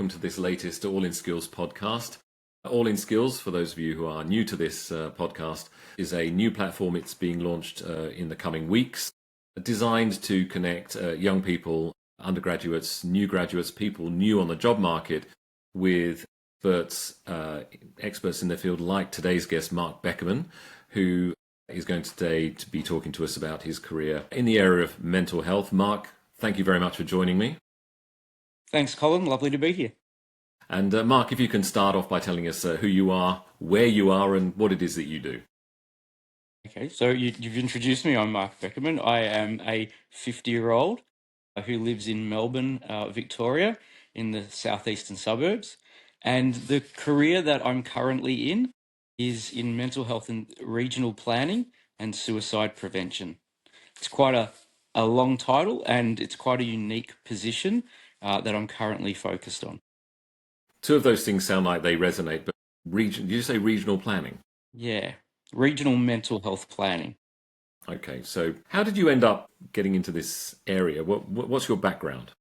welcome to this latest All in Skills podcast. All in Skills, for those of you who are new to this podcast, is a new platform. It's being launched in the coming weeks, designed to connect young people, undergraduates, new graduates, people new on the job market with experts in their field like today's guest, Mark Bekerman, who is going today to be talking to us about his career in the area of mental health. Mark, thank you very much for joining me. Thanks, Colin. Lovely to be here. And Mark, if you can start off by telling us who you are, where you are, and what it is that you do. Okay, so you've introduced me. I'm Mark Bekerman. I am a 50-year-old who lives in Melbourne, Victoria, in the southeastern suburbs. And the career that I'm currently in is in mental health and regional planning and suicide prevention. It's quite a long title, and it's quite a unique position that I'm currently focused on. Two of those things sound like they resonate, but did you say regional planning? Yeah, regional mental health planning. Okay, so how did you end up getting into this area? What's your background?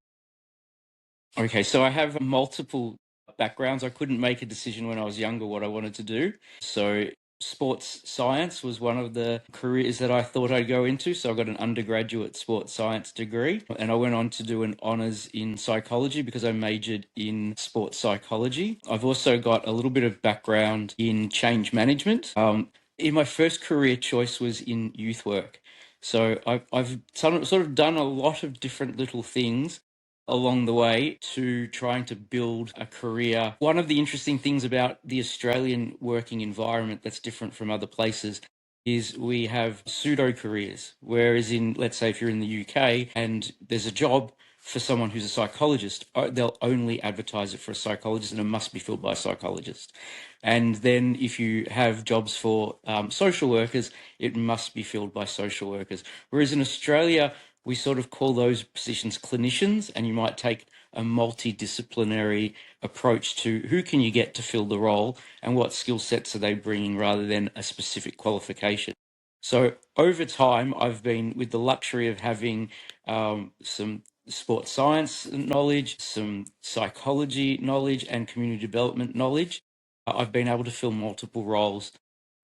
Okay, so I have multiple backgrounds. I couldn't make a decision when I was younger what I wanted to do. So sports science was one of the careers that I thought I'd go into. So I got an undergraduate sports science degree, and I went on to do an honours in psychology because I majored in sports psychology. I've also got a little bit of background in change management. In my first career choice was in youth work. So I've sort of done a lot of different little things along the way to trying to build a career. One of the interesting things about the Australian working environment that's different from other places is we have pseudo careers, whereas let's say if you're in the UK and there's a job for someone who's a psychologist, they'll only advertise it for a psychologist and it must be filled by a psychologist. And then if you have jobs for social workers, it must be filled by social workers. Whereas in Australia, we sort of call those positions clinicians, and you might take a multidisciplinary approach to who can you get to fill the role and what skill sets are they bringing rather than a specific qualification. So over time, I've been with the luxury of having some sports science knowledge, some psychology knowledge, and community development knowledge. I've been able to fill multiple roles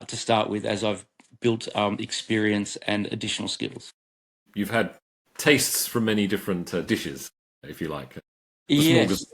to start with as I've built experience and additional skills. You've had tastes from many different dishes, if you like. Yes.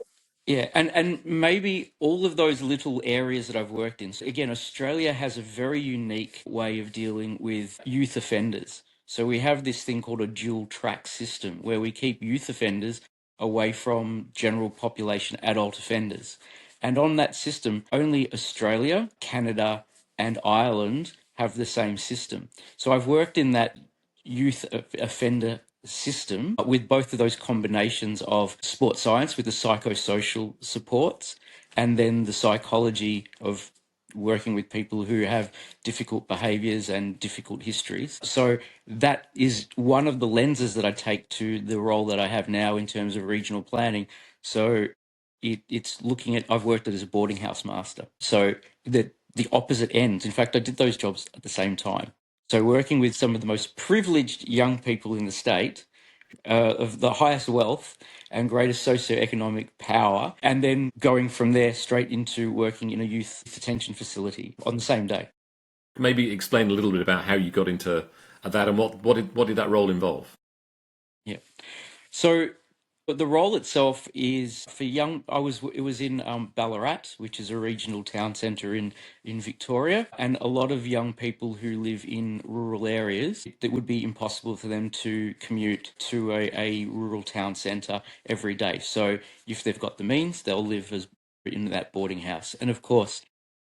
Yeah, and maybe all of those little areas that I've worked in. So again, Australia has a very unique way of dealing with youth offenders. So we have this thing called a dual track system where we keep youth offenders away from general population adult offenders. And on that system, only Australia, Canada, and Ireland have the same system. So I've worked in that youth offender system with both of those combinations of sports science with the psychosocial supports and then the psychology of working with people who have difficult behaviors and difficult histories. So that is one of the lenses that I take to the role that I have now in terms of regional planning. So it's looking at, I've worked as a boarding house master. So the opposite ends. In fact, I did those jobs at the same time. So working with some of the most privileged young people in the state, of the highest wealth and greatest socioeconomic power, and then going from there straight into working in a youth detention facility on the same day. Maybe explain a little bit about how you got into that and what did that role involve? Yeah. So but the role itself is for young. It was in Ballarat, which is a regional town centre in Victoria, and a lot of young people who live in rural areas. It would be impossible for them to commute to a rural town centre every day. So if they've got the means, they'll live in that boarding house. And of course,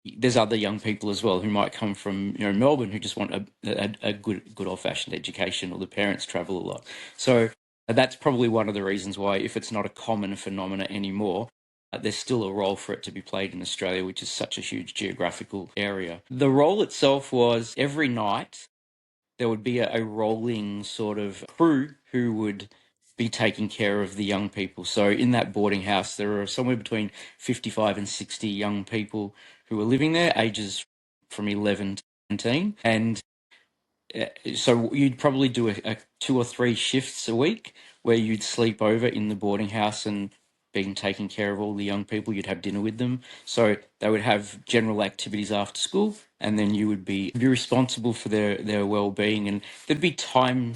there's other young people as well who might come from Melbourne who just want a good old fashioned education, or the parents travel a lot. So that's probably one of the reasons why, if it's not a common phenomena anymore, there's still a role for it to be played in Australia, which is such a huge geographical area. The role itself was every night there would be a rolling sort of crew who would be taking care of the young people. So in that boarding house, there are somewhere between 55 and 60 young people who were living there, ages from 11 to 17. And so you'd probably do a 2 or 3 shifts a week where you'd sleep over in the boarding house and been taking care of all the young people. You'd have dinner with them. So they would have general activities after school, and then you would be responsible for their well-being. And there'd be time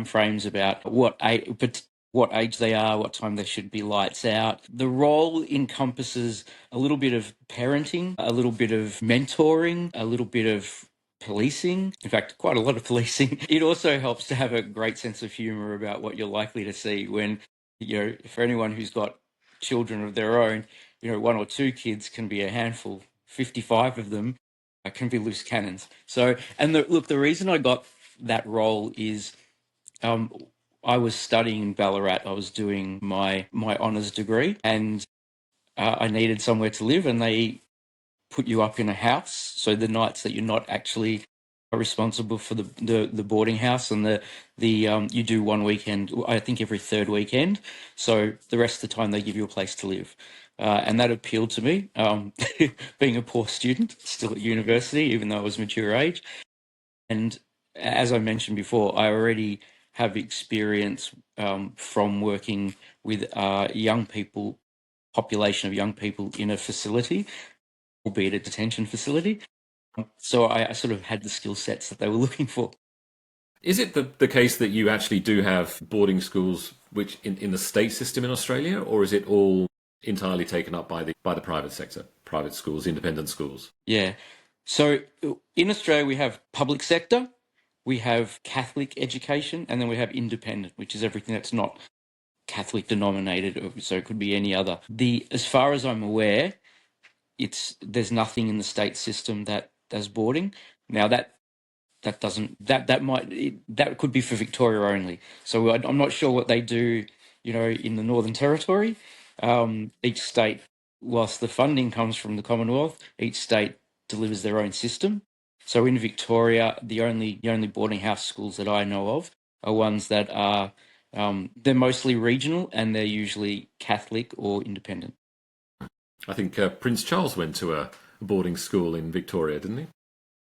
frames about what age they are, what time they should be lights out. The role encompasses a little bit of parenting, a little bit of mentoring, a little bit of policing. In fact, quite a lot of policing. It also helps to have a great sense of humor about what you're likely to see when, for anyone who's got children of their own, one or two kids can be a handful. 55 of them can be loose cannons. So, and the reason I got that role is I was studying in Ballarat. I was doing my honours degree, and I needed somewhere to live, and they put you up in a house. So the nights that you're not actually responsible for the boarding house, and the you do one weekend, I think every third weekend. So the rest of the time they give you a place to live. And that appealed to me, being a poor student, still at university, even though I was mature age. And as I mentioned before, I already have experience from working with young people, population of young people in a facility, albeit a detention facility. So I sort of had the skill sets that they were looking for. Is it the case that you actually do have boarding schools which in the state system in Australia, or is it all entirely taken up by the private sector, private schools, independent schools? Yeah. So in Australia, we have public sector, we have Catholic education, and then we have independent, which is everything that's not Catholic denominated. So it could be any other. As far as I'm aware, there's nothing in the state system that does boarding. Now that doesn't that could be for Victoria only. So I'm not sure what they do, in the Northern Territory. Each state, whilst the funding comes from the Commonwealth, each state delivers their own system. So in Victoria, the only boarding house schools that I know of are ones that are they're mostly regional, and they're usually Catholic or independent. I think Prince Charles went to a boarding school in Victoria, didn't he?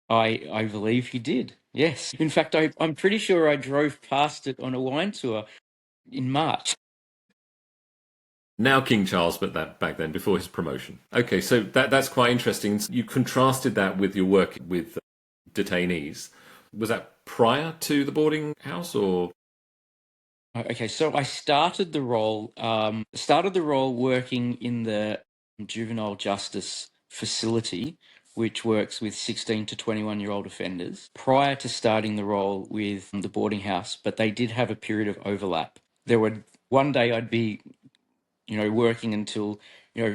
I believe he did. Yes. In fact, I'm pretty sure I drove past it on a wine tour in March. Now King Charles, but that back then before his promotion. Okay, so that's quite interesting. You contrasted that with your work with detainees. Was that prior to the boarding house, or? Okay, so I started the role working in the juvenile justice facility, which works with 16 to 21-year-old offenders, prior to starting the role with the boarding house, but they did have a period of overlap. There would one day I'd be working until,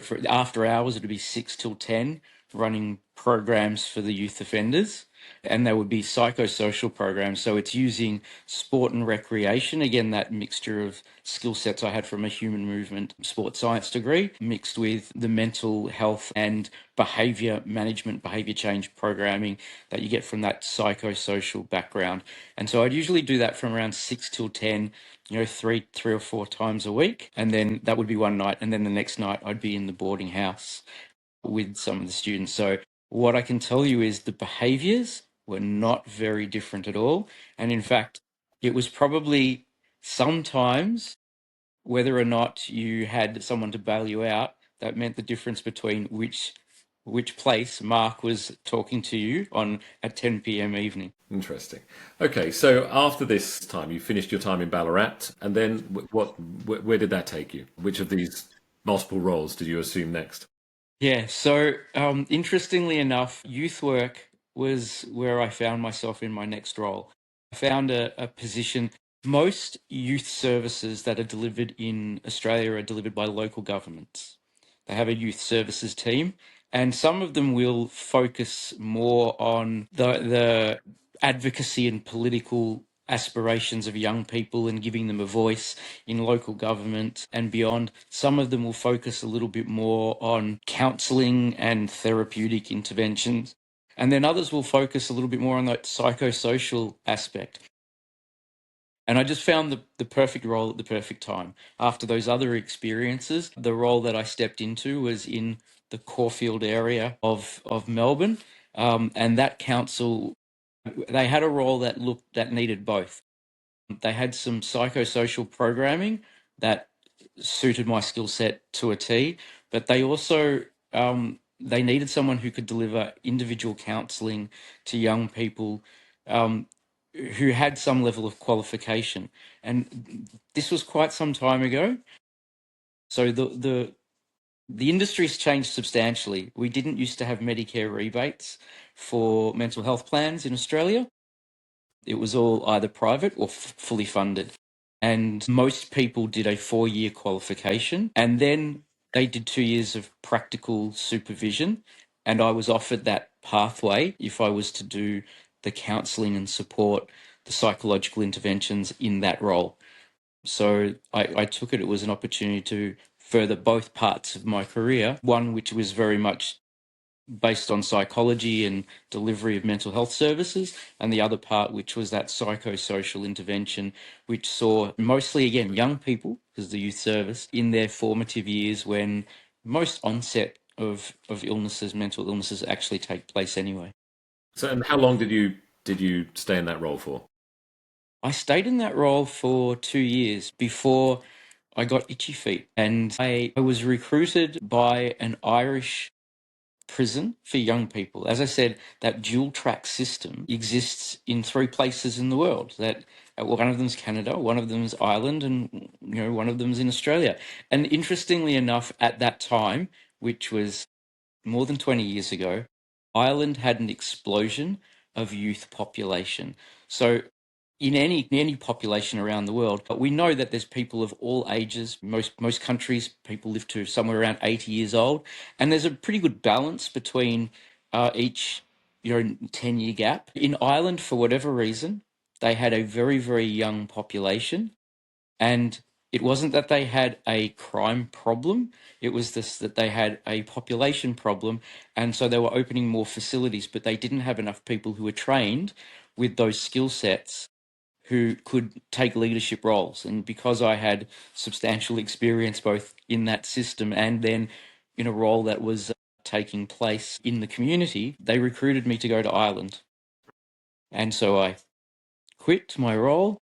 for after hours, it'd be 6 till 10, running programs for the youth offenders. And there would be psychosocial programs. So it's using sport and recreation. Again, that mixture of skill sets I had from a human movement sports science degree, mixed with the mental health and behavior management, behavior change programming that you get from that psychosocial background. And so I'd usually do that from around 6 till 10, three or four times a week. And then that would be one night. And then the next night I'd be in the boarding house with some of the students. So what I can tell you is the behaviors were not very different at all. And in fact, it was probably sometimes whether or not you had someone to bail you out, that meant the difference between which place Mark was talking to you on at 10 p.m. evening. Interesting. Okay, so after this time, you finished your time in Ballarat, and then where did that take you? Which of these multiple roles did you assume next? Yeah, so interestingly enough, youth work was where I found myself in my next role. I found a position. Most youth services that are delivered in Australia are delivered by local governments. They have a youth services team, and some of them will focus more on the advocacy and political aspirations of young people and giving them a voice in local government and beyond. Some of them will focus a little bit more on counselling and therapeutic interventions. And then others will focus a little bit more on that psychosocial aspect. And I just found the perfect role at the perfect time. After those other experiences, the role that I stepped into was in the Caulfield area of Melbourne. And that council, they had a role that needed both. They had some psychosocial programming that suited my skill set to a T, but they also they needed someone who could deliver individual counselling to young people who had some level of qualification. And this was quite some time ago. So the industry's changed substantially. We didn't used to have Medicare rebates for mental health plans in Australia. It was all either private or fully funded. And most people did a 4-year qualification, and then they did 2 years of practical supervision. And I was offered that pathway if I was to do the counselling and support, the psychological interventions in that role. So I took it. It was an opportunity to further both parts of my career, one which was very much based on psychology and delivery of mental health services, and the other part which was that psychosocial intervention, which saw mostly, again, young people, because the youth service, in their formative years when most onset of illnesses, mental illnesses, actually take place anyway. So, and how long did you stay in that role for? I stayed in that role for 2 years before I got itchy feet, and I was recruited by an Irish prison for young people. As I said, that dual track system exists in 3 places in the world. That one of them's Canada, one of them's Ireland, and one of them's in Australia. And interestingly enough, at that time, which was more than 20 years ago, Ireland had an explosion of youth population. So in any population around the world, but we know that there's people of all ages. Most countries, people live to somewhere around 80 years old, and there's a pretty good balance between each 10-year gap. In Ireland, for whatever reason, they had a very, very young population, and it wasn't that they had a crime problem, it was this that they had a population problem. And so they were opening more facilities, but they didn't have enough people who were trained with those skill sets who could take leadership roles. And because I had substantial experience both in that system and then in a role that was taking place in the community, they recruited me to go to Ireland. And so I quit my role,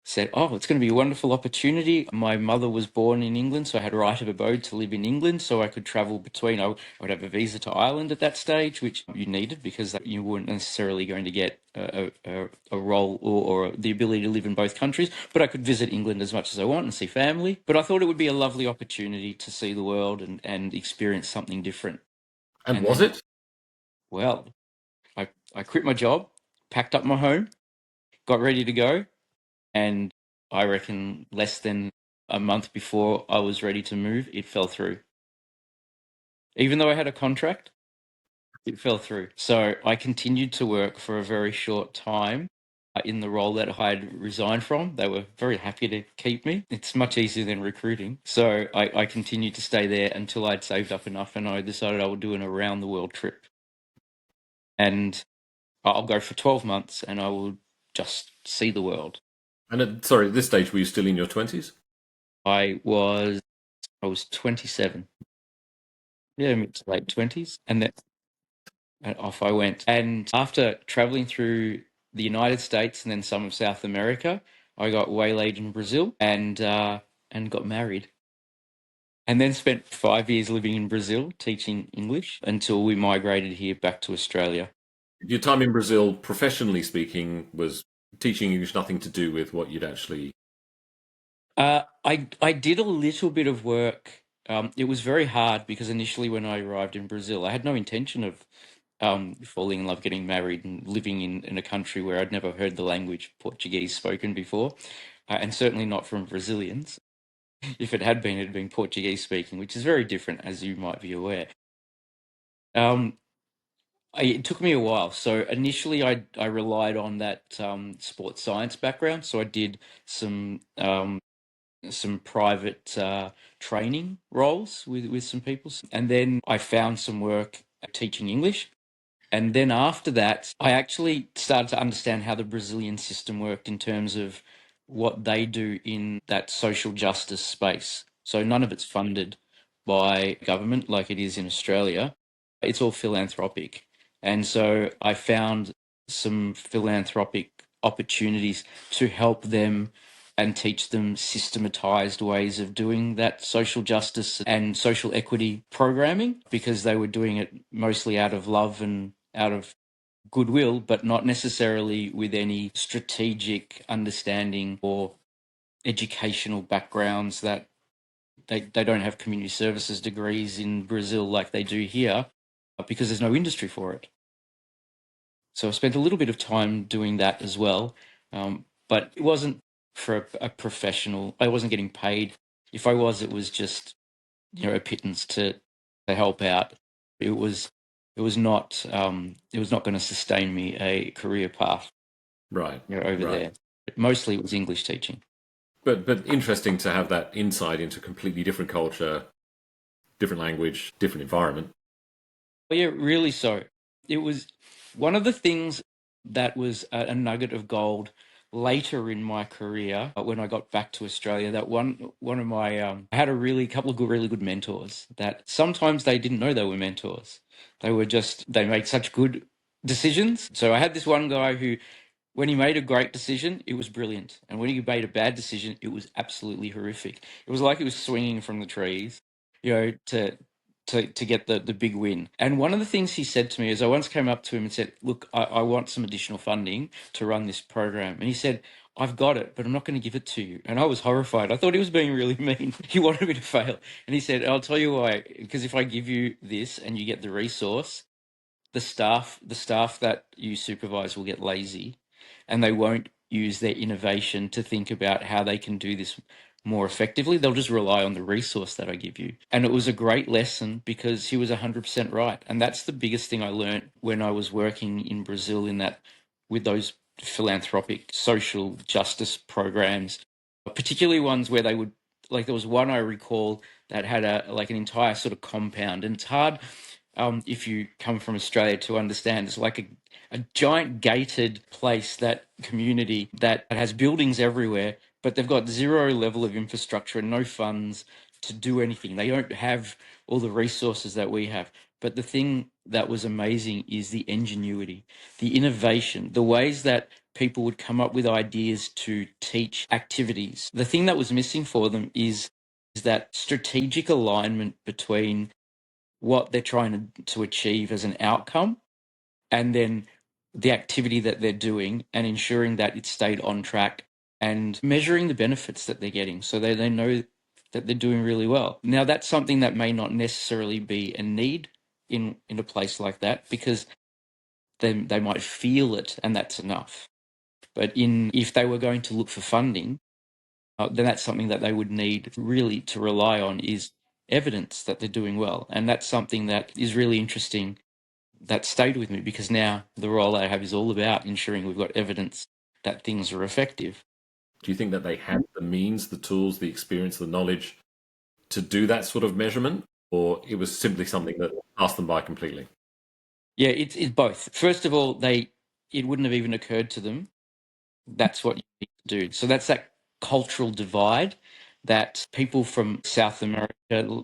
said, oh, it's going to be a wonderful opportunity. My mother was born in England, so I had a right of abode to live in England, so I could travel between. I would have a visa to Ireland at that stage, which you needed because you weren't necessarily going to get a role or the ability to live in both countries. But I could visit England as much as I want and see family. But I thought it would be a lovely opportunity to see the world and experience something different. And And was then, it? well, I quit my job, packed up my home, got ready to go, and I reckon less than a month before I was ready to move, it fell through. Even though I had a contract, it fell through. So I continued to work for a very short time in the role that I had resigned from. They were very happy to keep me. It's much easier than recruiting. So I continued to stay there until I'd saved up enough and I decided I would do an around the world trip. And I'll go for 12 months and I will just see the world. And sorry, at this stage, were you still in your 20s? I was 27. Yeah, mid to late 20s. And off I went. And after traveling through the United States and then some of South America, I got waylaid in Brazil and got married. And then spent 5 years living in Brazil teaching English until we migrated here back to Australia. Your time in Brazil, professionally speaking, was teaching English nothing to do with what you'd actually. I did a little bit of work. It was very hard because initially when I arrived in Brazil, I had no intention of falling in love, getting married, and living in a country where I'd never heard the language Portuguese spoken before, and certainly not from Brazilians. If it had been, it had been Portuguese speaking, which is very different, as you might be aware. Um, it took me a while. So initially, I relied on that sports science background. So I did some private training roles with some people, and then I found some work teaching English. And then after that, I actually started to understand how the Brazilian system worked in terms of what they do in that social justice space. So none of it's funded by government like it is in Australia. It's all philanthropic. And so I found some philanthropic opportunities to help them and teach them systematized ways of doing that social justice and social equity programming, because they were doing it mostly out of love and out of goodwill, but not necessarily with any strategic understanding or educational backgrounds. That they don't have community services degrees in Brazil like they do here, because there's no industry for it. So I spent a little bit of time doing that as well, but it wasn't for a professional. I wasn't getting paid. If I was, it was just a pittance to help out. It was it was not going to sustain me a career path Right. over Right. there. But mostly it was English teaching. But interesting to have that insight into completely different culture, different language, different environment. But yeah, really so. It was one of the things that was a nugget of gold later in my career, when I got back to Australia. That one of my I had a really couple of really good mentors that sometimes they didn't know they were mentors. They made such good decisions. So I had this one guy who, when he made a great decision, it was brilliant. And when he made a bad decision, it was absolutely horrific. It was like he was swinging from the trees, to get the big win. And one of the things he said to me is, I once came up to him and said, look, I want some additional funding to run this program. And he said, I've got it, but I'm not going to give it to you. And I was horrified. I thought he was being really mean. He wanted me to fail. And he said, I'll tell you why, because if I give you this and you get the resource, the staff that you supervise will get lazy, and they won't use their innovation to think about how they can do this more effectively. They'll just rely on the resource that I give you. And it was a great lesson, because he was 100% right. And that's the biggest thing I learned when I was working in Brazil, in that, with those philanthropic social justice programs, particularly ones where they would, like, there was one I recall that had an entire sort of compound. And it's hard, if you come from Australia, to understand. It's like a giant gated place, that community that has buildings everywhere, but they've got zero level of infrastructure and no funds to do anything. They don't have all the resources that we have. But the thing that was amazing is the ingenuity, the innovation, the ways that people would come up with ideas to teach activities. The thing that was missing for them is that strategic alignment between what they're trying to achieve as an outcome, and then the activity that they're doing, and ensuring that it stayed on track, and measuring the benefits that they're getting, so they know that they're doing really well. Now, that's something that may not necessarily be a need in a place like that, because they might feel it and that's enough. But if they were going to look for funding, then that's something that they would need really to rely on, is evidence that they're doing well. And that's something that is really interesting, that stayed with me, because now the role I have is all about ensuring we've got evidence that things are effective. Do you think that they had the means, the tools, the experience, the knowledge to do that sort of measurement, or it was simply something that passed them by completely? Yeah, it's both. First of all, it wouldn't have even occurred to them. That's what you need to do. So that's that cultural divide, that people from South America,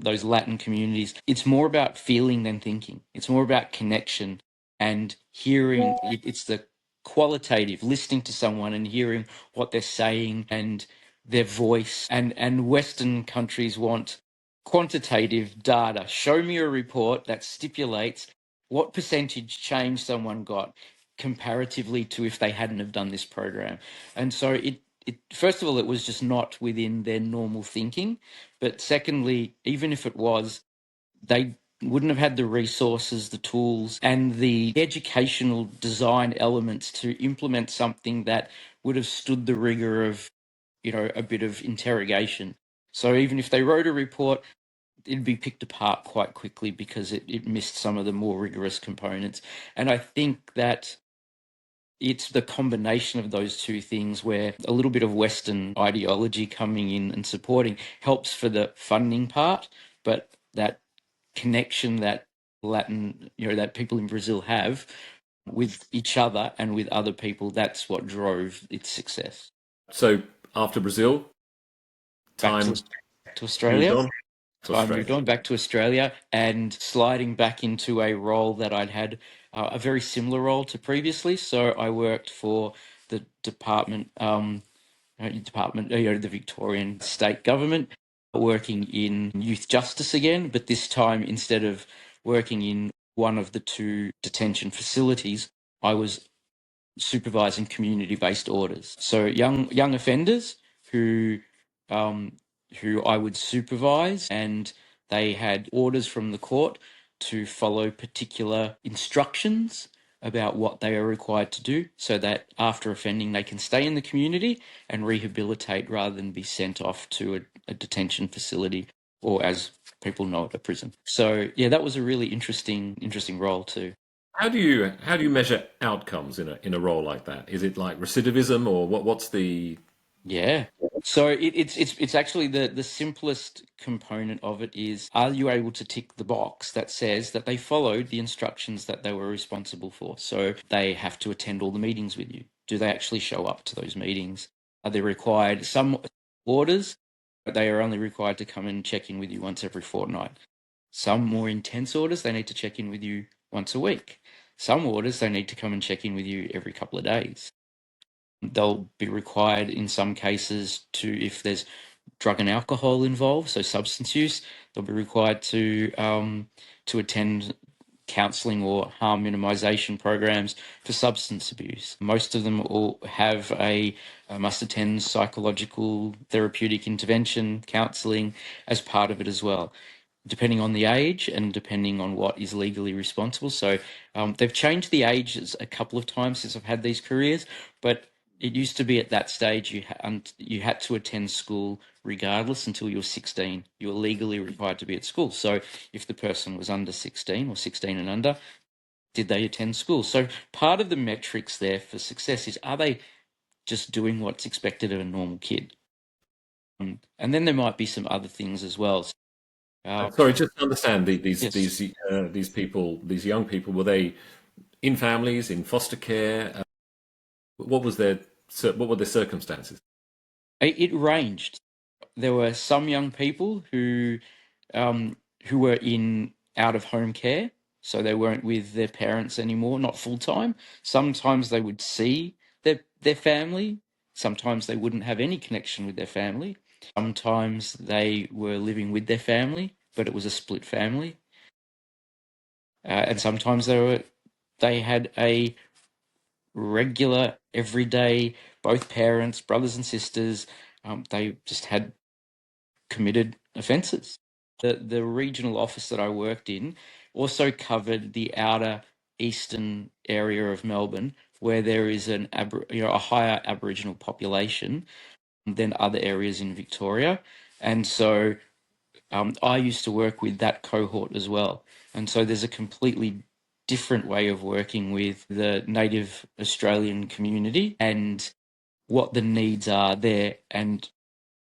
those Latin communities, it's more about feeling than thinking. It's more about connection and hearing. It's the qualitative, listening to someone and hearing what they're saying and their voice. And Western countries want quantitative data. Show me a report that stipulates what percentage change someone got comparatively to if they hadn't have done this program. And so it first of all, it was just not within their normal thinking. But secondly, even if it was, they wouldn't have had the resources, the tools, and the educational design elements to implement something that would have stood the rigor of, a bit of interrogation. So even if they wrote a report, it'd be picked apart quite quickly, because it missed some of the more rigorous components. And I think that it's the combination of those two things, where a little bit of Western ideology coming in and supporting helps for the funding part, but that connection that that people in Brazil have with each other and with other people, that's what drove its success. So after Brazil, Back time to moved Australia. on to So I moved Australia. on back to Australia, and sliding back into a role that I'd had, a very similar role to previously. So I worked for the department. department, the Victorian state government, working in youth justice again, but this time instead of working in one of the two detention facilities, I was supervising community-based orders. So young offenders who um, who I would supervise, and they had orders from the court to follow particular instructions about what they are required to do, so that after offending they can stay in the community and rehabilitate rather than be sent off to a detention facility, or as people know it, a prison. So yeah, that was a really interesting role too. How do you measure outcomes in a role like that? Is it like recidivism, or what's the? Yeah. So it's actually the simplest component of it is, are you able to tick the box that says that they followed the instructions that they were responsible for? So they have to attend all the meetings with you. Do they actually show up to those meetings? Are they required some orders, but they are only required to come and check in with you once every fortnight? Some more intense orders, they need to check in with you once a week. Some orders, they need to come and check in with you every couple of days. They'll be required in some cases to, if there's drug and alcohol involved, so substance use, they'll be required to attend counselling or harm minimisation programs for substance abuse. Most of them all have a must attend psychological therapeutic intervention counselling as part of it as well, depending on the age and depending on what is legally responsible. So they've changed the ages a couple of times since I've had these careers, but it used to be at that stage you had to attend school regardless until you were 16. You were legally required to be at school. So if the person was under 16 or 16 and under, did they attend school? So part of the metrics there for success is, are they just doing what's expected of a normal kid? And then there might be some other things as well. Sorry, just to understand Yes. these people, these young people, were they in families, in foster care? What was their what were their circumstances? It ranged. There were some young people who were in out of home care, so they weren't with their parents anymore, not full time. Sometimes they would see their family. Sometimes they wouldn't have any connection with their family. Sometimes they were living with their family, but it was a split family. And sometimes they had a regular, everyday, both parents, brothers and sisters. They just had committed offences. The regional office that I worked in also covered the outer eastern area of Melbourne, where there is a higher Aboriginal population than other areas in Victoria, and so I used to work with that cohort as well. And so there's a completely different way of working with the native Australian community and what the needs are there, and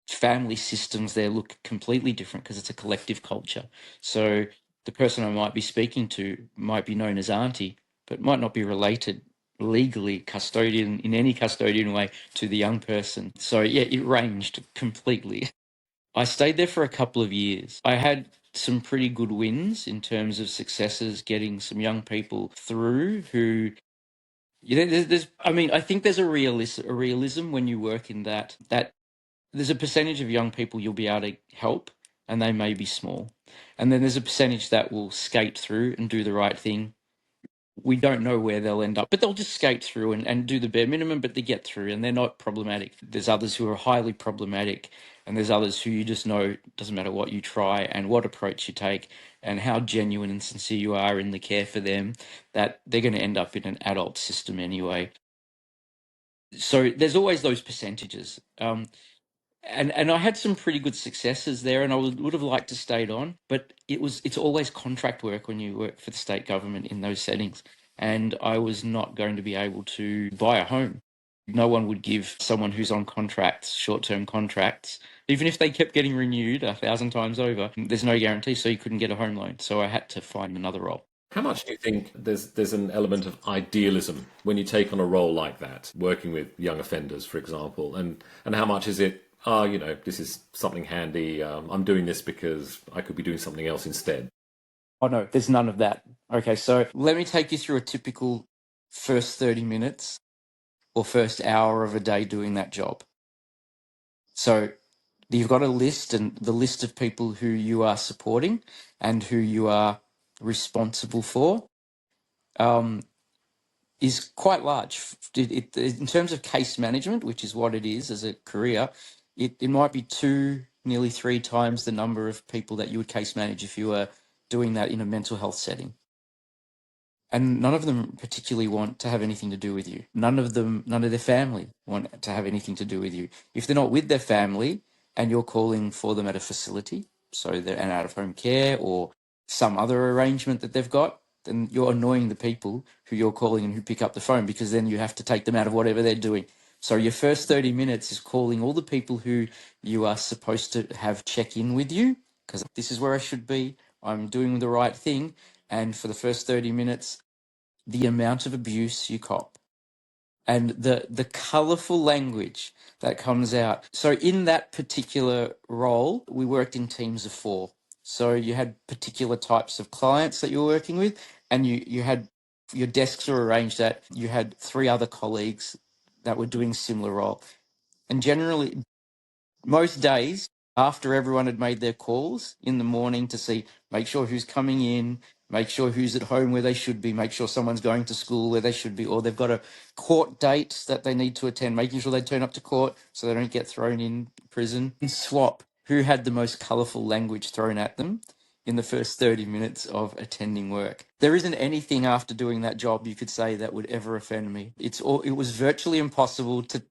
family systems there look completely different because it's a collective culture. So the person I might be speaking to might be known as auntie, but might not be related legally, custodian, in any custodian way, to the young person. So yeah, it ranged completely. I stayed there for a couple of years. I had some pretty good wins in terms of successes, getting some young people through who, I mean, I think there's a realism when you work in that there's a percentage of young people you'll be able to help, and they may be small. And then there's a percentage that will skate through and do the right thing. We don't know where they'll end up, but they'll just skate through and do the bare minimum, but they get through and they're not problematic. There's others who are highly problematic, and there's others who you just know, doesn't matter what you try and what approach you take and how genuine and sincere you are in the care for them, that they're going to end up in an adult system anyway. So there's always those percentages. And I had some pretty good successes there, and I would have liked to stayed on, but it's always contract work when you work for the state government in those settings, and I was not going to be able to buy a home. No one would give someone who's on contracts, short-term contracts, even if they kept getting renewed 1,000 times over. There's no guarantee, so you couldn't get a home loan. So I had to find another role. How much do you think there's an element of idealism when you take on a role like that, working with young offenders, for example, and how much is it? This is something handy. I'm doing this because I could be doing something else instead. Oh no, there's none of that. Okay, so let me take you through a typical first 30 minutes or first hour of a day doing that job. So you've got a list, and the list of people who you are supporting and who you are responsible for um, is quite large. In terms of case management, which is what it is as a career, it might be two, nearly three times the number of people that you would case manage if you were doing that in a mental health setting. And none of them particularly want to have anything to do with you. None of their family want to have anything to do with you. If they're not with their family and you're calling for them at a facility, so they're an out of home care or some other arrangement that they've got, then you're annoying the people who you're calling and who pick up the phone, because then you have to take them out of whatever they're doing. So your first 30 minutes is calling all the people who you are supposed to have check in with you, because this is where I should be. I'm doing the right thing. And for the first 30 minutes, the amount of abuse you cop and the colorful language that comes out. So in that particular role, we worked in teams of 4. So you had particular types of clients that you were working with, and you had your desks were arranged that you had 3 other colleagues that were doing similar role. And generally, most days, after everyone had made their calls in the morning to see, make sure who's coming in, make sure who's at home where they should be, make sure someone's going to school where they should be, or they've got a court date that they need to attend, making sure they turn up to court so they don't get thrown in prison. And swap who had the most colourful language thrown at them in the first 30 minutes of attending work. There isn't anything after doing that job you could say that would ever offend me. It was virtually impossible to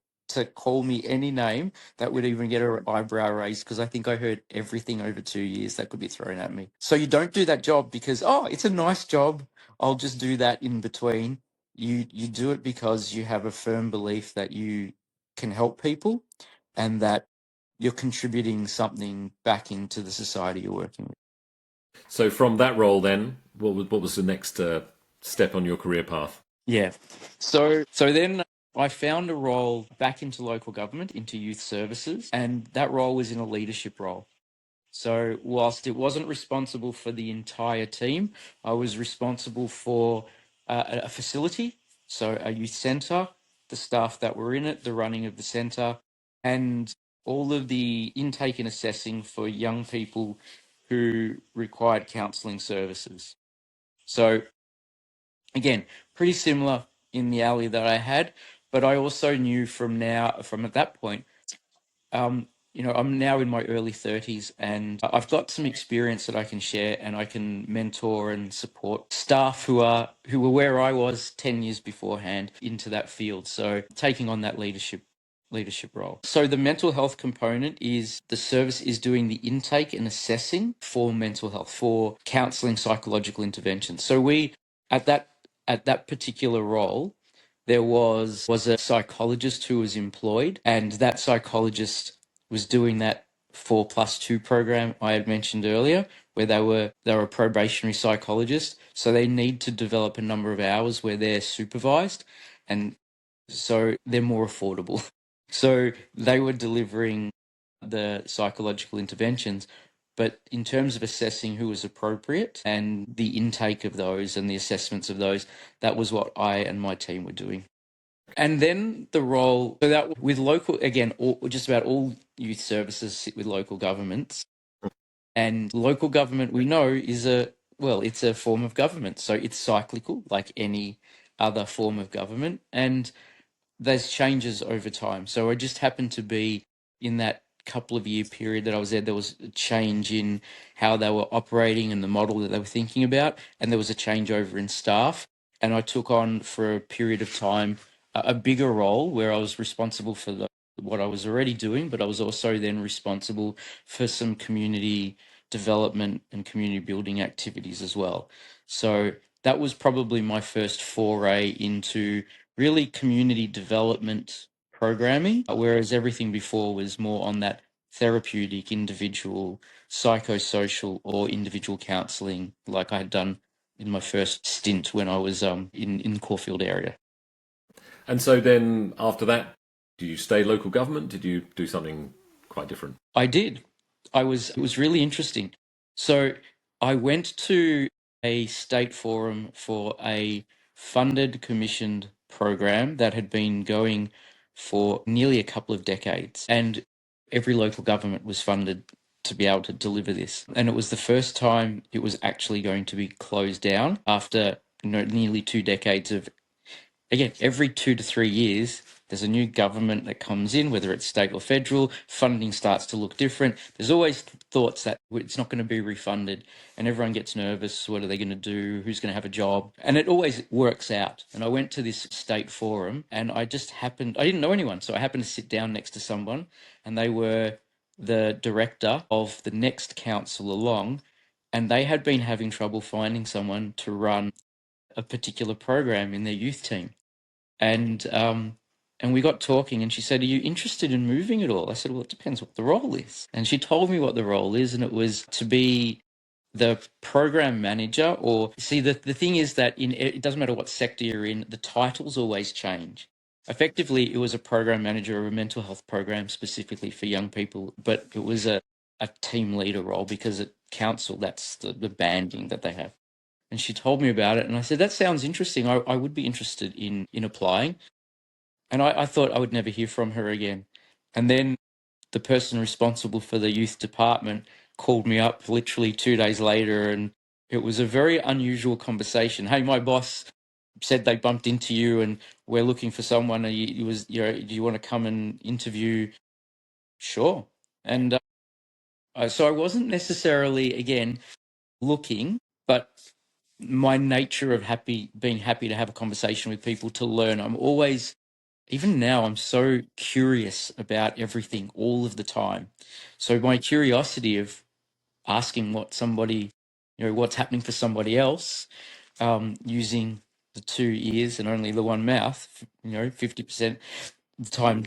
call me any name that would even get an eyebrow raised, because I think I heard everything over 2 years that could be thrown at me. So you don't do that job because, oh, it's a nice job, I'll just do that in between. You do it because you have a firm belief that you can help people and that you're contributing something back into the society you're working with. So from that role, then, what was the next step on your career path? Yeah. So then I found a role back into local government, into youth services, and that role was in a leadership role. So whilst it wasn't responsible for the entire team, I was responsible for a facility, so a youth centre, the staff that were in it, the running of the centre, and all of the intake and assessing for young people who required counselling services. So again, pretty similar in the alley that I had, but I also knew from at that point, I'm now in my early 30s, and I've got some experience that I can share, and I can mentor and support staff who were where I was 10 years beforehand into that field. So taking on that leadership role. So the mental health component is the service is doing the intake and assessing for mental health, for counseling, psychological intervention. So we at that particular role, there was a psychologist who was employed, and that psychologist was doing that 4+2 program I had mentioned earlier, where they were a probationary psychologist, so they need to develop a number of hours where they're supervised, and so they're more affordable. So they were delivering the psychological interventions, but in terms of assessing who was appropriate and the intake of those and the assessments of those, that was what I and my team were doing. And then the role, so that with local, again, just about all youth services sit with local governments. And local government, we know, it's a form of government. So it's cyclical, like any other form of government. And there's changes over time. So I just happened to be in that couple of year period that I was there. There was a change in how they were operating and the model that they were thinking about, and there was a changeover in staff. And I took on for a period of time a bigger role where I was responsible for what I was already doing, but I was also then responsible for some community development and community building activities as well. So that was probably my first foray into really community development programming, whereas everything before was more on that therapeutic, individual, psychosocial, or individual counselling, like I had done in my first stint when I was in the Caulfield area. And so then after that, do you stay local government? Did you do something quite different? I did. It was really interesting. So I went to a state forum for a funded, commissioned program that had been going for nearly a couple of decades. And every local government was funded to be able to deliver this. And it was the first time it was actually going to be closed down after nearly 2 decades of, again, every 2 to 3 years, there's a new government that comes in, whether it's state or federal, funding starts to look different. There's always thoughts that it's not going to be refunded, and everyone gets nervous. What are they going to do? Who's going to have a job? And it always works out. And I went to this state forum, and I didn't know anyone. So I happened to sit down next to someone, and they were the director of the next council along, and they had been having trouble finding someone to run a particular program in their youth team. And we got talking, and she said, "Are you interested in moving at all?" I said, "Well, it depends what the role is." And she told me what the role is, and it was to be the program manager. Or see, the thing is that it doesn't matter what sector you're in, the titles always change. Effectively, it was a program manager of a mental health program specifically for young people, but it was a team leader role because at council, that's the banding that they have. And she told me about it, and I said, "That sounds interesting. I would be interested in applying." And I thought I would never hear from her again. And then the person responsible for the youth department called me up literally 2 days later, and it was a very unusual conversation. "Hey, my boss said they bumped into you, and we're looking for someone. Do you want to come and interview?" Sure. And so I wasn't necessarily, again, looking, but my nature of being happy to have a conversation with people to learn. I'm always, even now, I'm so curious about everything all of the time. So my curiosity of asking what's happening for somebody else, using the 2 ears and only the one mouth, 50% of the time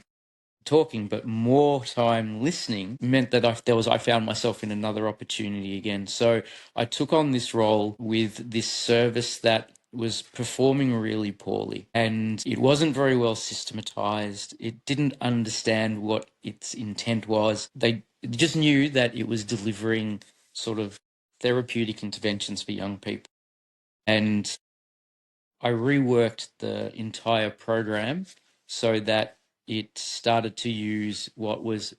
talking, but more time listening, meant that I found myself in another opportunity again. So I took on this role with this service that was performing really poorly, and it wasn't very well systematized. It didn't understand what its intent was. They just knew that it was delivering sort of therapeutic interventions for young people. And I reworked the entire program so that it started to use what was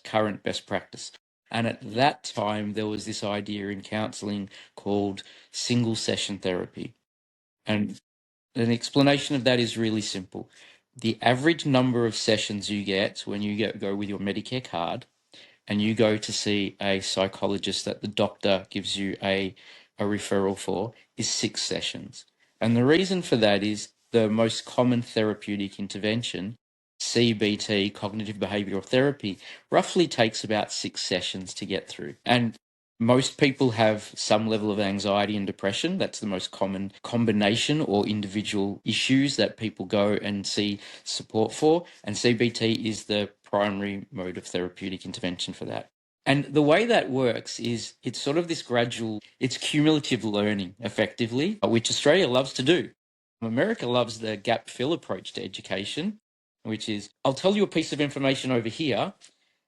current best practice. And at that time, there was this idea in counseling called single session therapy. And an explanation of that is really simple. The average number of sessions you get when you go with your Medicare card and you go to see a psychologist that the doctor gives you a referral for is 6 sessions. And the reason for that is the most common therapeutic intervention, CBT, cognitive behavioral therapy, roughly takes about 6 sessions to get through. And most people have some level of anxiety and depression. That's the most common combination or individual issues that people go and see support for. And CBT is the primary mode of therapeutic intervention for that. And the way that works is it's sort of it's cumulative learning effectively, which Australia loves to do. America loves the gap fill approach to education, which is, I'll tell you a piece of information over here,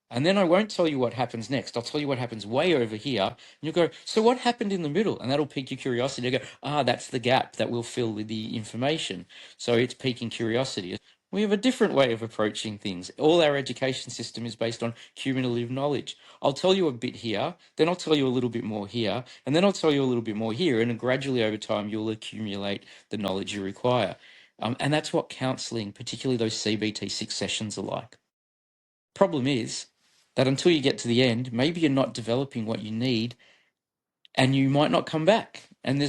and then I won't tell you what happens next. I'll tell you what happens way over here. And you'll go, "So what happened in the middle?" And that'll pique your curiosity. You go, "That's the gap that we'll fill with the information." So it's piquing curiosity. We have a different way of approaching things. All our education system is based on cumulative knowledge. I'll tell you a bit here, then I'll tell you a little bit more here, and then I'll tell you a little bit more here. And then gradually over time, you'll accumulate the knowledge you require. And that's what counselling, particularly those CBT 6 sessions, are like. Problem is that until you get to the end, maybe you're not developing what you need, and you might not come back. And there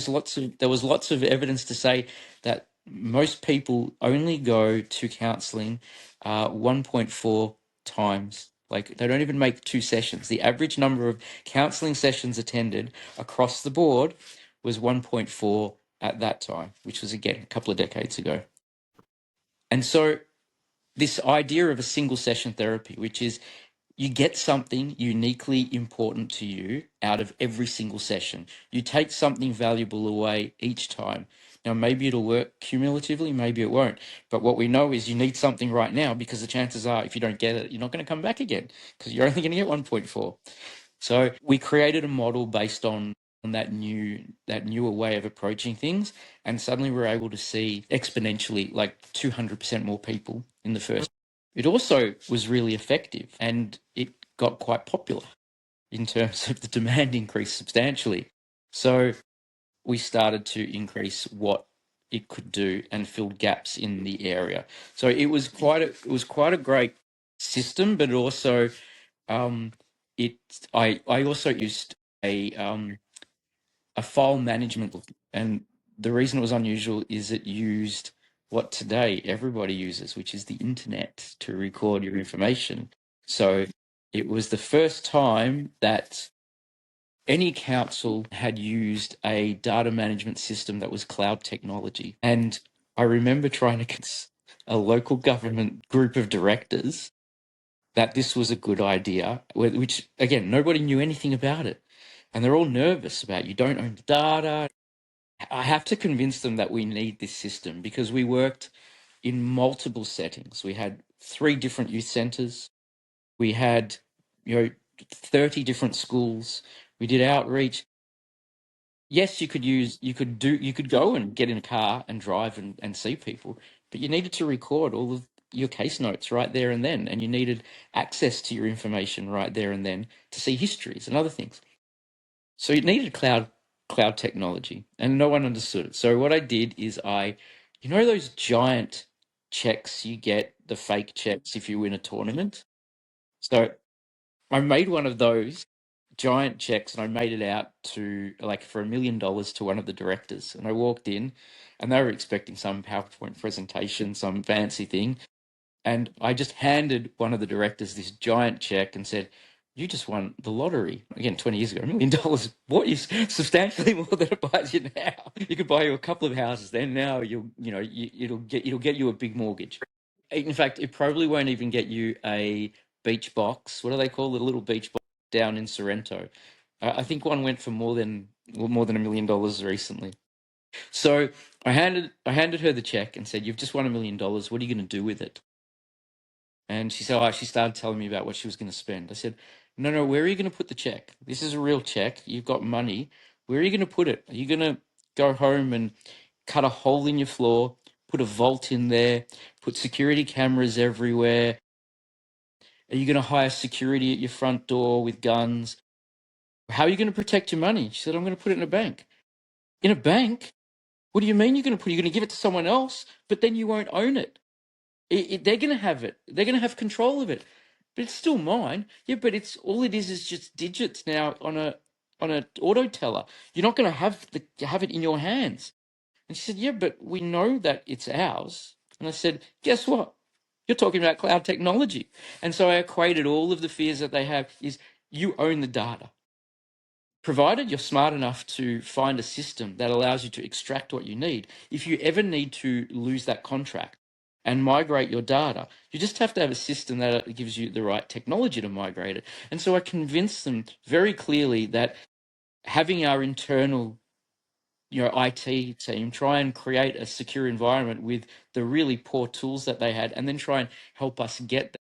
was lots of evidence to say that most people only go to counselling 1.4 times. Like, they don't even make 2 sessions. The average number of counselling sessions attended across the board was 1.4 at that time, which was, again, a couple of decades ago. And so this idea of a single session therapy, which is you get something uniquely important to you out of every single session. You take something valuable away each time. Now, maybe it'll work cumulatively, maybe it won't. But what we know is you need something right now, because the chances are if you don't get it, you're not going to come back again because you're only going to get 1.4. So we created a model based on that newer way of approaching things, and suddenly we're able to see exponentially, like 200% more people in the first. It also was really effective, and it got quite popular in terms of the demand increased substantially. So we started to increase what it could do and filled gaps in the area. So it was quite a great system, but also um, it I also used a file management, and the reason it was unusual is it used what today everybody uses, which is the internet, to record your information. So it was the first time that any council had used a data management system that was cloud technology. And I remember trying to convince a local government group of directors that this was a good idea, which, again, nobody knew anything about it. And they're all nervous about, you don't own the data. I have to convince them that we need this system because we worked in multiple settings. We had 3 different youth centres. We had, 30 different schools. We did outreach. Yes, you could go and get in a car and drive and see people, but you needed to record all of your case notes right there and then, and you needed access to your information right there and then to see histories and other things. So it needed cloud technology, and no one understood it. So what I did is those giant checks you get, the fake checks if you win a tournament. So I made one of those giant checks, and I made it out to, like, for $1 million to one of the directors. And I walked in, and they were expecting some PowerPoint presentation, some fancy thing. And I just handed one of the directors this giant check and said, "You just won the lottery." Again, 20 years ago, $1 million bought you substantially more than it buys you now. You could buy you a couple of houses then. Now it'll get you a big mortgage. In fact, it probably won't even get you a beach box. What do they call it? A little beach box down in Sorrento. I think one went for more than $1 million recently. So I handed her the check and said, "You've just won $1 million. What are you going to do with it?" And she started telling me about what she was going to spend. I said, "No, no, where are you going to put the check? This is a real check. You've got money. Where are you going to put it? Are you going to go home and cut a hole in your floor, put a vault in there, put security cameras everywhere? Are you going to hire security at your front door with guns? How are you going to protect your money?" She said, "I'm going to put it in a bank." "In a bank? What do you mean you're going to give it to someone else, but then you won't own it? They're going to have it. They're going to have control of it, but it's still mine." "Yeah, but it's all it is just digits now on a auto teller. You're not going to have it in your hands." And she said, "Yeah, but we know that it's ours." And I said, "Guess what? You're talking about cloud technology." And so I equated all of the fears that they have is you own the data. Provided you're smart enough to find a system that allows you to extract what you need, if you ever need to lose that contract and migrate your data, you just have to have a system that gives you the right technology to migrate it. And so I convinced them very clearly that having our internal IT team try and create a secure environment with the really poor tools that they had, and then try and help us get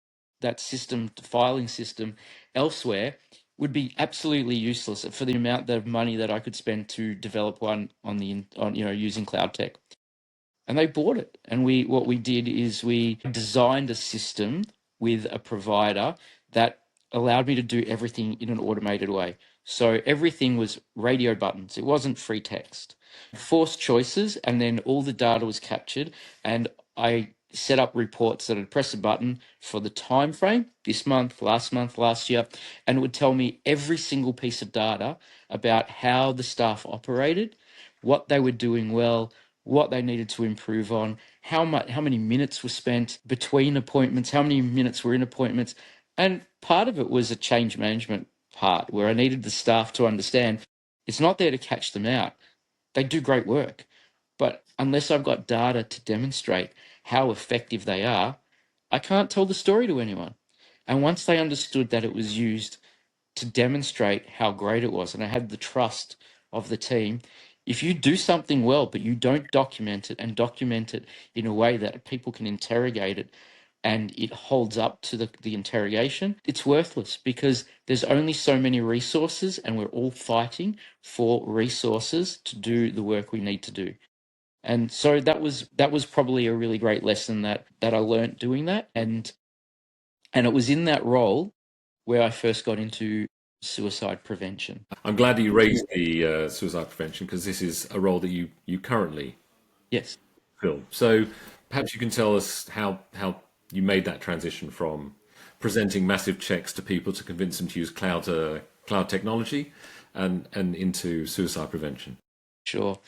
that system, filing system, elsewhere, would be absolutely useless for the amount of money that I could spend to develop one on using cloud tech. And they bought it. And what we did is we designed a system with a provider that allowed me to do everything in an automated way. So everything was radio buttons. It wasn't free text. Forced choices, and then all the data was captured. And I set up reports that I'd press a button for the time frame, this month, last year, and it would tell me every single piece of data about how the staff operated, what they were doing well, what they needed to improve on, how many minutes were spent between appointments, how many minutes were in appointments. And part of it was a change management part where I needed the staff to understand it's not there to catch them out. They do great work. But unless I've got data to demonstrate how effective they are, I can't tell the story to anyone. And once they understood that it was used to demonstrate how great it was, and I had the trust of the team. If you do something well, but you don't document it and document it in a way that people can interrogate it and it holds up to the interrogation, it's worthless because there's only so many resources and we're all fighting for resources to do the work we need to do. And so that was probably a really great lesson that I learned doing that. And And it was in that role where I first got into suicide prevention. I'm glad that you raised the suicide prevention because this is a role that you currently Yes, fill. So perhaps you can tell us how you made that transition from presenting massive checks to people to convince them to use cloud technology and into suicide prevention. sure.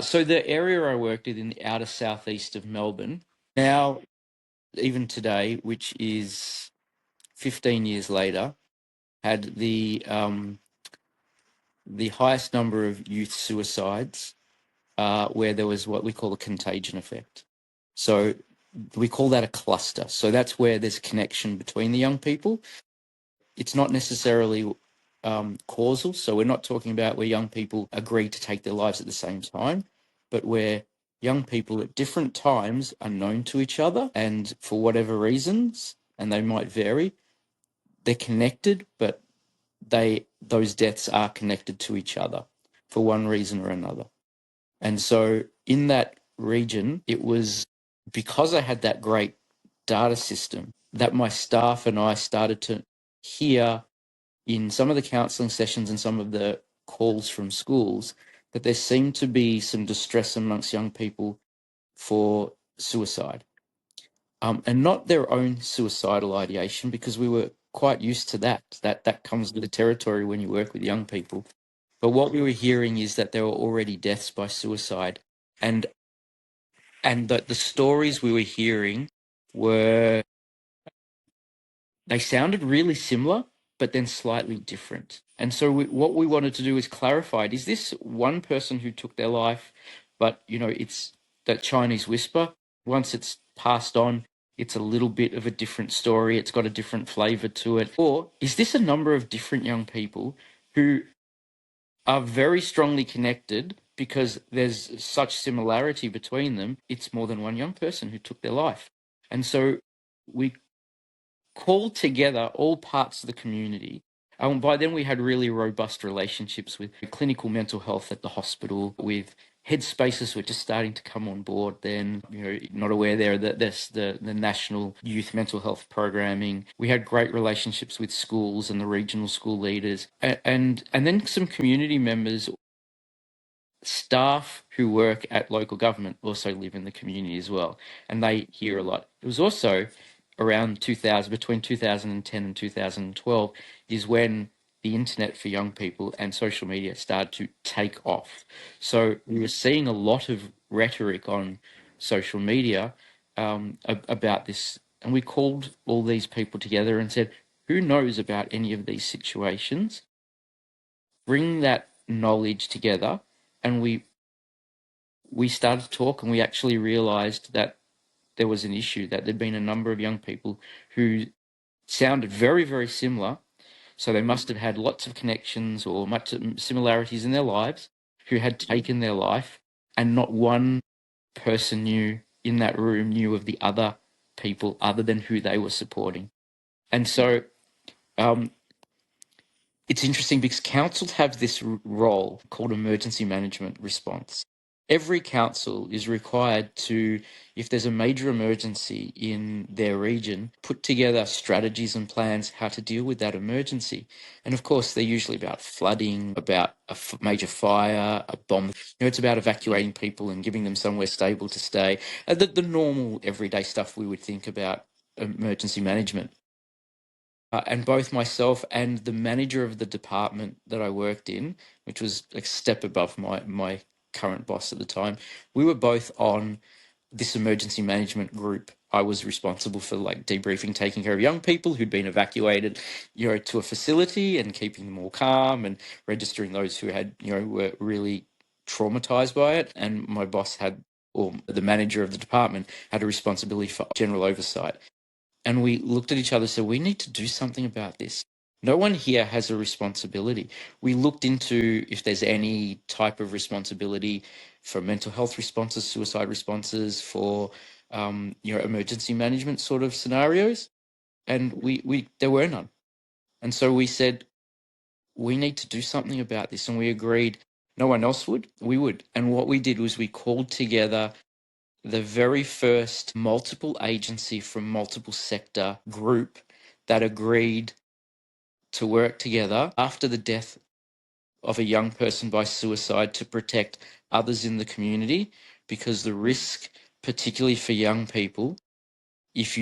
So the area I worked in the outer southeast of Melbourne, now, even today, which is 15 years later, had the highest number of youth suicides, where there was what we call a contagion effect. So we call that a cluster. So that's where there's a connection between the young people. It's not necessarily causal. So we're not talking about where young people agree to take their lives at the same time, but where young people at different times are known to each other, and for whatever reasons, and they might vary, they're connected, but those deaths are connected to each other for one reason or another. And so in that region, it was because I had that great data system that my staff and I started to hear in some of the counselling sessions and some of the calls from schools that there seemed to be some distress amongst young people for suicide. And not their own suicidal ideation, because we were quite used to that. That comes with the territory when you work with young people. But what we were hearing is that there were already deaths by suicide, and the stories we were hearing were, they sounded really similar, but then slightly different. And so what we wanted to do is clarify: is this one person who took their life, but it's that Chinese whisper. Once it's passed on, it's a little bit of a different story. It's got a different flavor to it. Or is this a number of different young people who are very strongly connected because there's such similarity between them? It's more than one young person who took their life. And so we called together all parts of the community. By then, we had really robust relationships with clinical mental health at the hospital, with headspaces were just starting to come on board then. Not aware there that there's the national youth mental health programming. We had great relationships with schools and the regional school leaders, and then some community members. Staff who work at local government also live in the community as well, and they hear a lot. It was also around 2000, between 2010 and 2012, is when the internet for young people and social media started to take off. So we were seeing a lot of rhetoric on social media about this, and we called all these people together and said, who knows about any of these situations? Bring that knowledge together, and we started to talk, and we actually realized that there was an issue, that there'd been a number of young people who sounded very, very similar. So they must have had lots of connections or much similarities in their lives, who had taken their life, and not one person in that room knew of the other people other than who they were supporting. And so um, it's interesting because councils have this role called emergency management response. Every council is required to, if there's a major emergency in their region, put together strategies and plans how to deal with that emergency. And of course, they're usually about flooding, about a major fire, a bomb. It's about evacuating people and giving them somewhere stable to stay. The normal everyday stuff we would think about emergency management. And both myself and the manager of the department that I worked in, which was a step above my current boss at the time, we were both on this emergency management group. I was responsible for like debriefing, taking care of young people who'd been evacuated, to a facility, and keeping them all calm, and registering those who had, were really traumatized by it. And my boss had, or the manager of the department, had a responsibility for general oversight. And we looked at each other and said, we need to do something about this. No one here has a responsibility. We looked into if there's any type of responsibility for mental health responses, suicide responses, for emergency management sort of scenarios, and we there were none. And so we said, we need to do something about this, and we agreed no one else would, we would. And what we did was we called together the very first multiple agency from multiple sector group that agreed to work together after the death of a young person by suicide to protect others in the community, because the risk, particularly for young people, if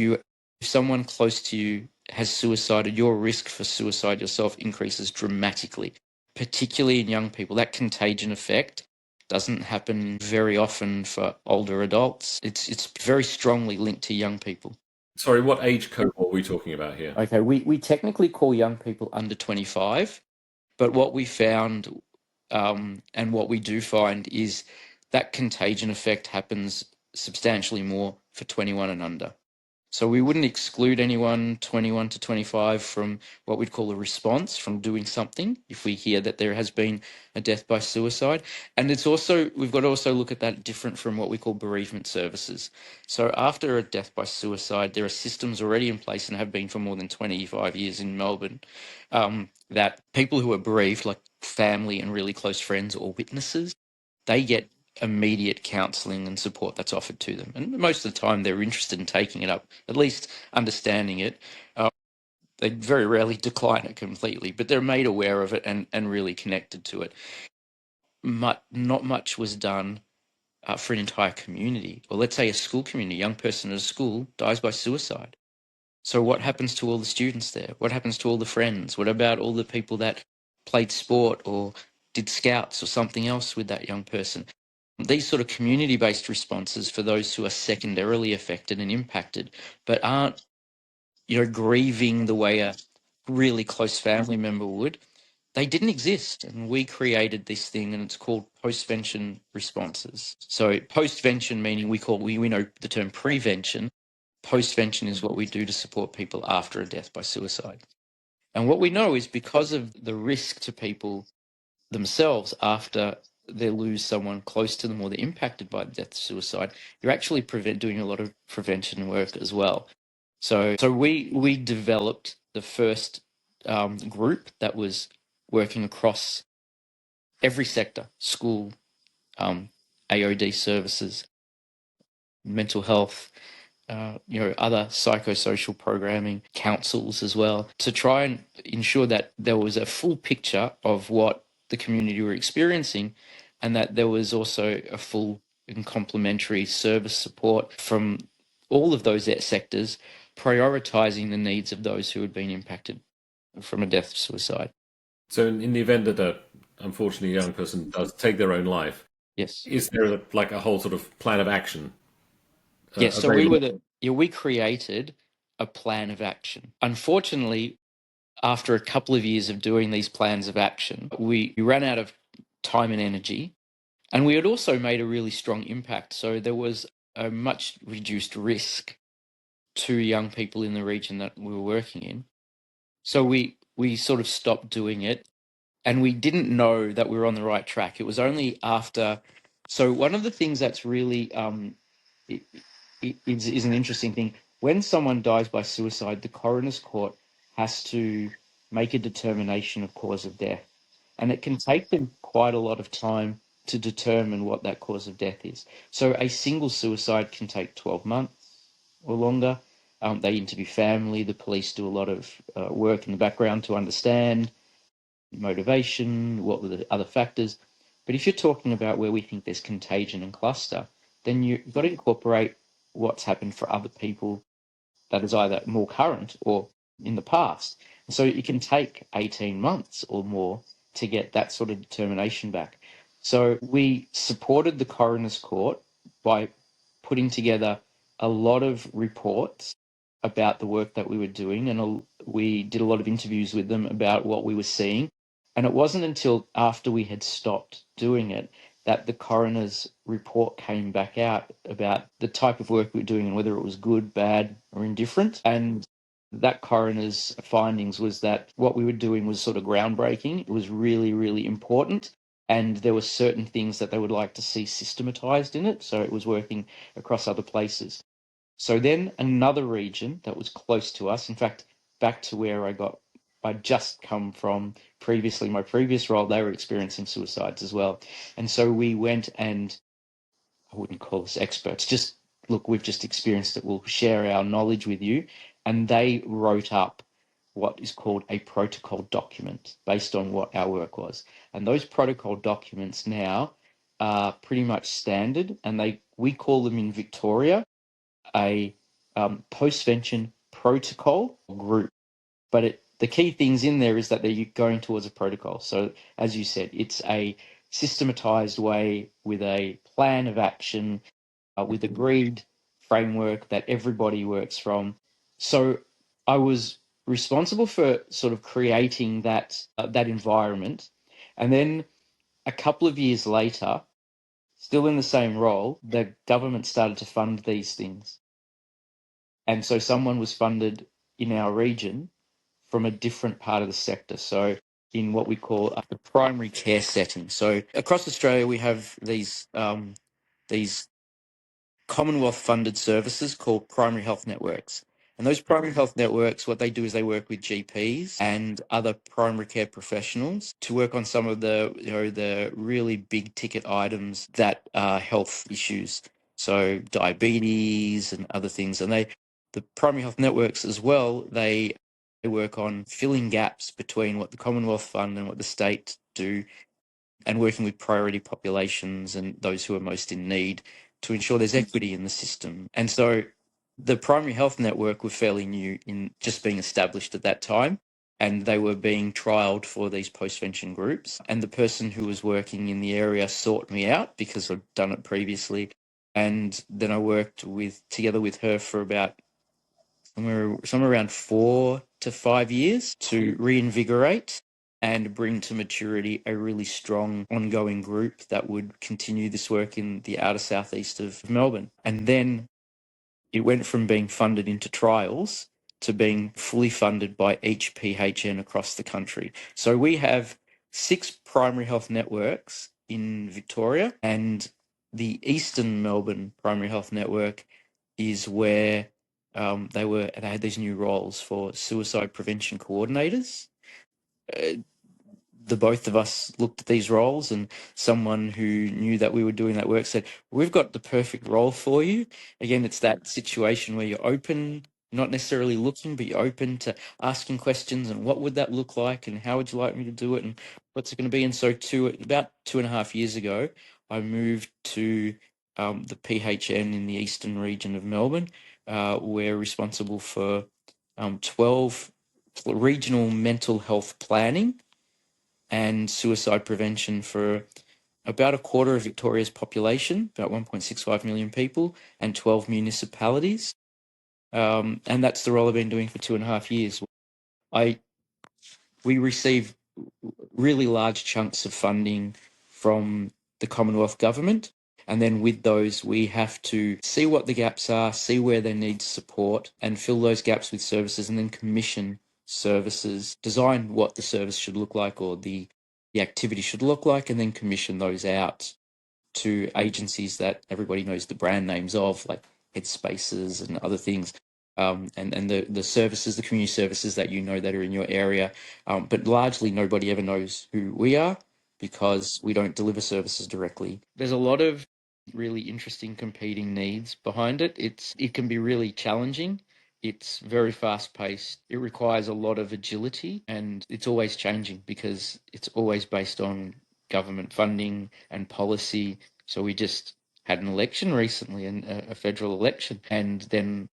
someone close to you has suicided, your risk for suicide yourself increases dramatically, particularly in young people. That contagion effect doesn't happen very often for older adults. It's very strongly linked to young people. Sorry, what age cohort are we talking about here? Okay, we technically call young people under 25, but what we found, and what we do find, is that contagion effect happens substantially more for 21 and under. So we wouldn't exclude anyone 21 to 25 from what we'd call a response, from doing something, if we hear that there has been a death by suicide. And it's also, we've got to also look at that different from what we call bereavement services. So after a death by suicide, there are systems already in place, and have been for more than 25 years in Melbourne, that people who are bereaved, like family and really close friends or witnesses, they get immediate counselling and support that's offered to them. And most of the time they're interested in taking it up, at least understanding it. They very rarely decline it completely, but they're made aware of it and really connected to it. Not much was done for an entire community, or let's say a school community. A young person at a school dies by suicide. So what happens to all the students there? What happens to all the friends? What about all the people that played sport or did scouts or something else with that young person? These sort of community-based responses for those who are secondarily affected and impacted, but aren't, grieving the way a really close family member would, they didn't exist. And we created this thing, and it's called postvention responses. So postvention meaning we know the term prevention. Postvention is what we do to support people after a death by suicide. And what we know is, because of the risk to people themselves after they lose someone close to them or they're impacted by death suicide, you're actually doing a lot of prevention work as well. So we developed the first group that was working across every sector: school, AOD services, mental health, other psychosocial programming, councils as well, to try and ensure that there was a full picture of what the community were experiencing, and that there was also a full and complementary service support from all of those sectors, prioritizing the needs of those who had been impacted from a death suicide. So, in the event that unfortunately a young person does take their own life, Yes. is there like a whole sort of plan of action Yes. So available? we created a plan of action. Unfortunately, after a couple of years of doing these plans of action, we ran out of time and energy, and we had also made a really strong impact. So there was a much reduced risk to young people in the region that we were working in. So we sort of stopped doing it, and we didn't know that we were on the right track. It was only after. So one of the things that's really i- is an interesting thing. When someone dies by suicide, the coroner's court has to make a determination of cause of death, and it can take them quite a lot of time to determine what that cause of death is. So a single suicide can take 12 months or longer. They interview family, the police do a lot of work in the background to understand motivation, what were the other factors. But if you're talking about where we think there's contagion and cluster, then you've got to incorporate what's happened for other people that is either more current or in the past. And so it can take 18 months or more to get that sort of determination back. So we supported the coroner's court by putting together a lot of reports about the work that we were doing, and we did a lot of interviews with them about what we were seeing. And it wasn't until after we had stopped doing it that the coroner's report came back out about the type of work we were doing and whether it was good, bad, or indifferent. And that coroner's findings was that what we were doing was sort of groundbreaking. It was really, really important. And there were certain things that they would like to see systematized in it. So it was working across other places. So then another region that was close to us, in fact, back to where I'd just come from previously, my previous role, they were experiencing suicides as well. And so we went, and I wouldn't call us experts, just look, we've just experienced it, we'll share our knowledge with you. And they wrote up what is called a protocol document based on what our work was. And those protocol documents now are pretty much standard, and we call them in Victoria a postvention protocol group. But the key things in there is that they're going towards a protocol. So as you said, it's a systematized way with a plan of action, with agreed framework that everybody works from. So I was responsible for sort of creating that environment, and then a couple of years later, still in the same role, the government started to fund these things, and so someone was funded in our region from a different part of the sector. So in what we call a primary care setting. So across Australia, we have these Commonwealth funded services called primary health networks. And those primary health networks, what they do is they work with GPs and other primary care professionals to work on some of the really big ticket items that are health issues. So diabetes and other things. And the primary health networks as well, they work on filling gaps between what the Commonwealth Fund and what the state do, and working with priority populations and those who are most in need to ensure there's equity in the system. And so the primary health network were fairly new in just being established at that time, and they were being trialled for these postvention groups. And the person who was working in the area sought me out because I'd done it previously. And then I worked together with her for about somewhere around 4 to 5 years to reinvigorate and bring to maturity a really strong ongoing group that would continue this work in the outer southeast of Melbourne. And then it went from being funded into trials to being fully funded by each PHN across the country. So we have 6 primary health networks in Victoria, and the Eastern Melbourne Primary Health Network is where they had these new roles for suicide prevention coordinators. The both of us looked at these roles, and someone who knew that we were doing that work said, "We've got the perfect role for you." Again, it's that situation where you're open, not necessarily looking, but you're open to asking questions and what would that look like and how would you like me to do it and what's it going to be. And so about 2.5 years ago, I moved to the PHN in the eastern region of Melbourne. We're responsible for 12 regional mental health planning and suicide prevention for about a quarter of Victoria's population, about 1.65 million people, and 12 municipalities. And that's the role I've been doing for 2.5 years. We receive really large chunks of funding from the Commonwealth Government. And then with those, we have to see what the gaps are, see where they need support, and fill those gaps with services, and then commission services, design what the service should look like or the activity should look like, and then commission those out to agencies that everybody knows the brand names of, like Headspaces and other things. And the services, the community services that you know that are in your area. But largely nobody ever knows who we are because we don't deliver services directly. There's a lot of really interesting competing needs behind it. It can be really challenging. It's very fast paced. It requires a lot of agility, and it's always changing because it's always based on government funding and policy. So we just had an election recently, and a federal election, and then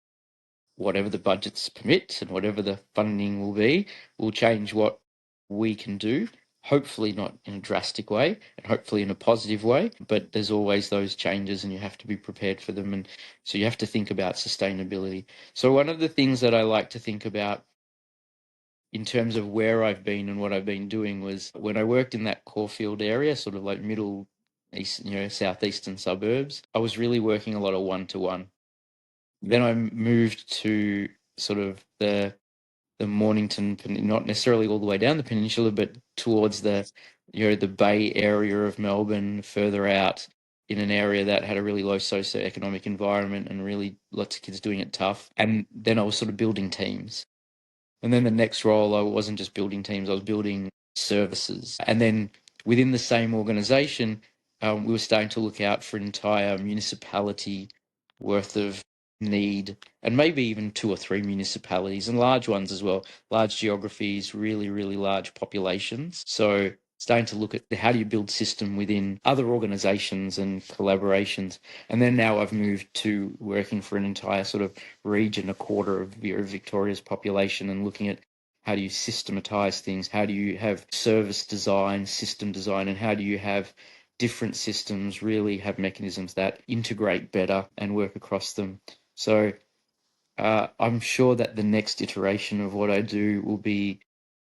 whatever the budgets permit and whatever the funding will be will change what we can do. Hopefully not in a drastic way, and hopefully in a positive way, but there's always those changes and you have to be prepared for them. And so you have to think about sustainability. So one of the things that I like to think about in terms of where I've been and what I've been doing was when I worked in that Caulfield area, sort of like middle east, southeastern suburbs, I was really working a lot of one-to-one. Then I moved to sort of the Mornington, not necessarily all the way down the peninsula, but towards the Bay area of Melbourne, further out in an area that had a really low socioeconomic environment and really lots of kids doing it tough. And then I was sort of building teams. And then the next role, I wasn't just building teams, I was building services. And then within the same organization, we were starting to look out for an entire municipality worth of need, and maybe even 2 or 3 municipalities and large ones as well, large geographies, really, really large populations. So starting to look at how do you build system within other organizations and collaborations. And then now I've moved to working for an entire sort of region, a quarter of Victoria's population, and looking at how do you systematize things? How do you have service design, system design, and how do you have different systems really have mechanisms that integrate better and work across them? So I'm sure that the next iteration of what I do will be,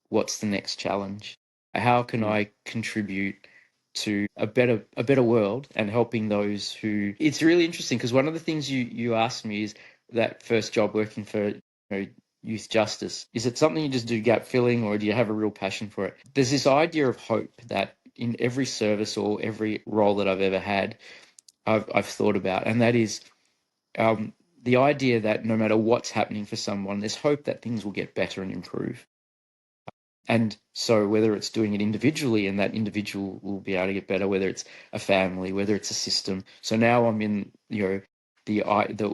what's the next challenge? How can I contribute to a better world and helping those who? It's really interesting because one of the things you asked me is that first job working for, youth justice. Is it something you just do gut filling, or do you have a real passion for it? There's this idea of hope that in every service or every role that I've ever had, I've thought about, and that is the idea that no matter what's happening for someone, there's hope that things will get better and improve. And so whether it's doing it individually and that individual will be able to get better, whether it's a family, whether it's a system. So now I'm in, the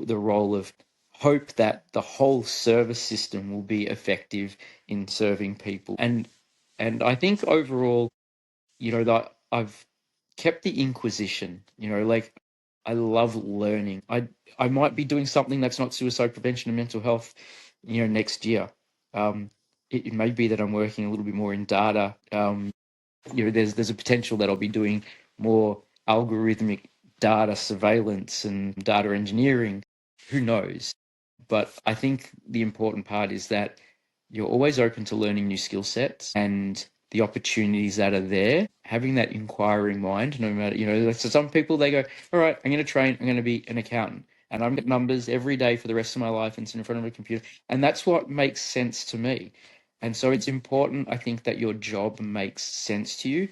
role of hope that the whole service system will be effective in serving people. And I think overall, that I've kept the inquisition, like I love learning. I might be doing something that's not suicide prevention and mental health, next year. It may be that I'm working a little bit more in data. There's a potential that I'll be doing more algorithmic data surveillance and data engineering. Who knows? But I think the important part is that you're always open to learning new skill sets and the opportunities that are there, having that inquiring mind, no matter, so some people, they go, all right, I'm going to train, I'm going to be an accountant, and I'm getting numbers every day for the rest of my life and sit in front of a computer. And that's what makes sense to me. And so it's important, I think, that your job makes sense to you.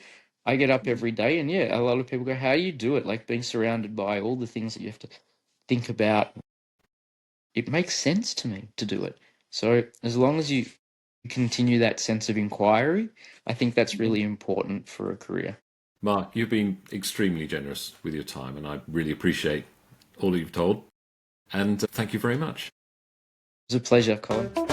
I get up every day and a lot of people go, how do you do it? Like being surrounded by all the things that you have to think about. It makes sense to me to do it. So as long as you continue that sense of inquiry, I think that's really important for a career. Mark, you've been extremely generous with your time, and I really appreciate all you've told. And thank you very much. It was a pleasure, Colin.